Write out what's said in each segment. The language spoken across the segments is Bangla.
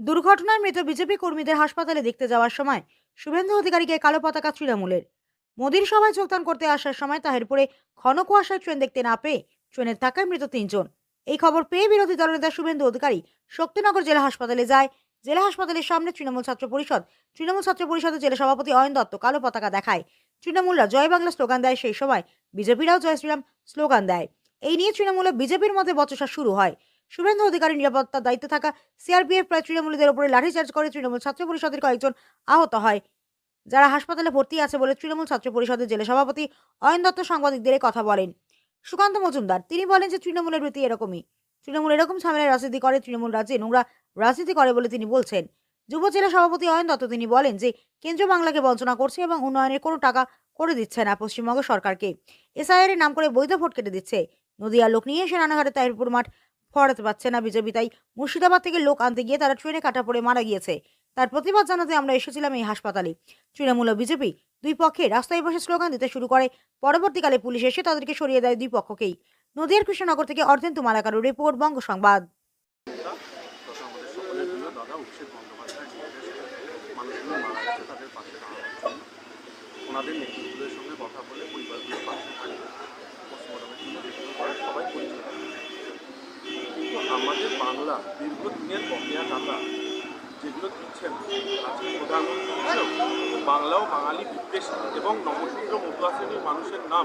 দুর্ঘটনায় মৃত বিজেপি কর্মীদের হাসপাতালে দেখতে যাওয়ার সময় শুভেন্দু অধিকারীকে কালো পতাকা তৃণমূলের। মোদীর সভায় যোগদান করতে আসার সময় তাহিরপুরে ঘন কুয়াশায় ট্রেন দেখতে না পেয়ে ট্রেনের ধাক্কায় মৃত 3 জন। এই খবর পেয়ে বিরোধী দলনেতা শুভেন্দু অধিকারী শক্তিনগর জেলা হাসপাতালে যায়। জেলা হাসপাতালের সামনে তৃণমূল ছাত্র পরিষদের জেলা সভাপতি অয়ন দত্ত কালো পতাকা দেখায়। তৃণমূলরা জয় বাংলা স্লোগান দেয়, সেই সময় বিজেপিরাও জয় শ্রীরাম স্লোগান দেয়। এই নিয়ে তৃণমূল ও বিজেপির মধ্যে বচসা শুরু হয়। শুভেন্দু অধিকারী নিরাপত্তার দায়িত্বে থাকা সিআরপিএফ প্রায় তৃণমূলীদের উপরে লাঠিচার্জ করে। তৃণমূল ছাত্র পরিষদের কয়েকজন আহত হয়, যারা হাসপাতালে ভর্তি আছে বলে তৃণমূল ছাত্র পরিষদের জেলা সভাপতি অয়ন দত্ত সাংবাদিকদের কথা বলেন। সুকান্ত মজুমদার তিনি বলেন যে তৃণমূলের রীতি এরকমই, তৃণমূল এরকম ঝামেলায় রাজনীতি করে, তৃণমূল রাজ্যে নোংরা রাজনীতি করে বলে তিনি বলছেন। যুব জেলা সভাপতি অয়ন দত্ত তিনি বলেন যে কেন্দ্র বাংলাকে বঞ্চনা করছে এবং উন্নয়নের কোনো টাকা করে দিচ্ছে না পশ্চিমবঙ্গ সরকারকে। এসআইআর এর নাম করে বৈধ ভোট কেটে দিচ্ছে। নদিয়ার লোক নিয়ে এসে রানাঘাটে তাহিরপুর মাঠ ফরাতে পারছে না বিজেপি, তাই মুর্শিদাবাদ থেকে লোক আনতে গিয়ে তারা ট্রেনে কাটা পড়ে মারা গিয়েছে। তার প্রতিবাদ জানাতে আমরা এসেছিলাম এই হাসপাতালে। তৃণমূল ও বিজেপি দুই পক্ষে রাস্তায় বসে স্লোগান দিতে শুরু করে। পরবর্তীকালে পুলিশ এসে তাদেরকে সরিয়ে দেয় দুই পক্ষকেই। নদিয়ার কৃষ্ণনগর থেকে অর্ধেন্দু মালাকারুর রিপোর্ট, বঙ্গ সংবাদ। ওনাদের নেতৃত্বের সঙ্গে কথা বলে পরিবারগুলোর পাশে থাকবে, পোস্টমর্টমের জন্য যেগুলো করে সবাই পরিচয় দেবে। কিন্তু আমাদের বাংলা দীর্ঘদিনের বকেয়া টাকা যেগুলো দিচ্ছেন আজকে প্রধানমন্ত্রী হিসেবেও বাংলা ও বাঙালি বিদ্বেষী এবং নমশূদ্র মতুয়া শ্রেণীর মানুষের নাম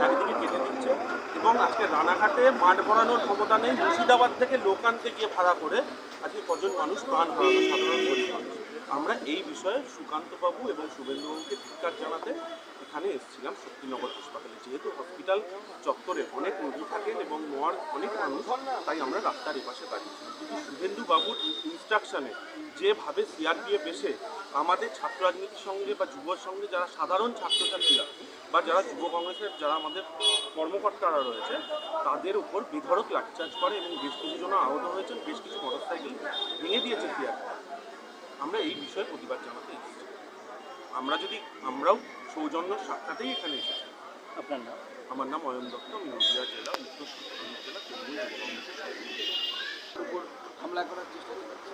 একদিকে কেটে দিচ্ছে এবং আজকে রানাঘাটে মাঠ ভরানোর ক্ষমতা নেই, মুর্শিদাবাদ থেকে লোক আনতে গিয়ে ভাড়া করে আজকে কজন মানুষ প্রাণ হারানো সাধারণ গরিব মানুষ। আমরা এই বিষয়ে সুকান্তবাবু এবং শুভেন্দুবাবুকে ধিক্কার জানাতে এখানে এসেছিলাম শক্তিনগর হাসপাতালে। যেহেতু হসপিটাল চত্বরে অনেক রোগী থাকেন এবং নোয়ার অনেক মানুষ, তাই আমরা রাস্তার এপাশে দাঁড়িয়েছিলাম। কিন্তু শুভেন্দুবাবুর ইনস্ট্রাকশনে যেভাবে সিআরপিএফ এসে আমাদের ছাত্র রাজনীতির সঙ্গে বা যুবর সঙ্গে যারা সাধারণ ছাত্রছাত্রীরা বা যারা যুব কংগ্রেসের যারা আমাদের কর্মকর্তারা রয়েছে তাদের উপর বেধড়ক লাঠিচার্জ করে এবং বেশ কিছু জন আহত হয়েছেন, বেশ কিছু মোটরসাইকেল ভেঙে দিয়েছে সিআরপিএফ। আমরা এই বিষয়ে প্রতিবাদ জানাতে এসেছি। আমরাও সৌজন্যর সাক্ষাতেই এখানে এসেছি। আপনার নাম? আমার নাম অয়ন দত্ত, আমি নদিয়া জেলা উত্তর সুন্দরবন জেলা তৃণমূল যুব কংগ্রেসের উপর হামলা করার চেষ্টা করছে।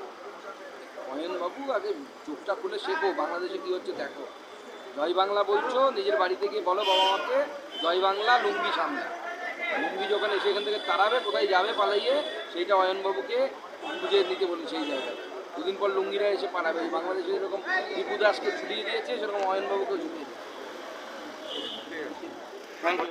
অয়নবাবু আগে চোখটা খুলে শেখো, বাংলাদেশে কী হচ্ছে দেখো। জয় বাংলা বলছো, নিজের বাড়িতে গিয়ে বলো বাবা মাকে জয় বাংলা, লুঙ্গি সামনে। লুঙ্গি যখন এসে এখান থেকে তাড়াবে, কোথায় যাবে পালাইয়ে, সেইটা অয়নবাবুকে খুঁজে নিতে বলি সেই জায়গায়। দুদিন পর লুঙ্গিরা এসে পালাবে। বাংলাদেশে যেরকম দীপু দাসকে ঝুলিয়ে দিয়েছে, সেরকম অয়নবাবুকেও ঝুলিয়ে দিয়েছে। Thank you.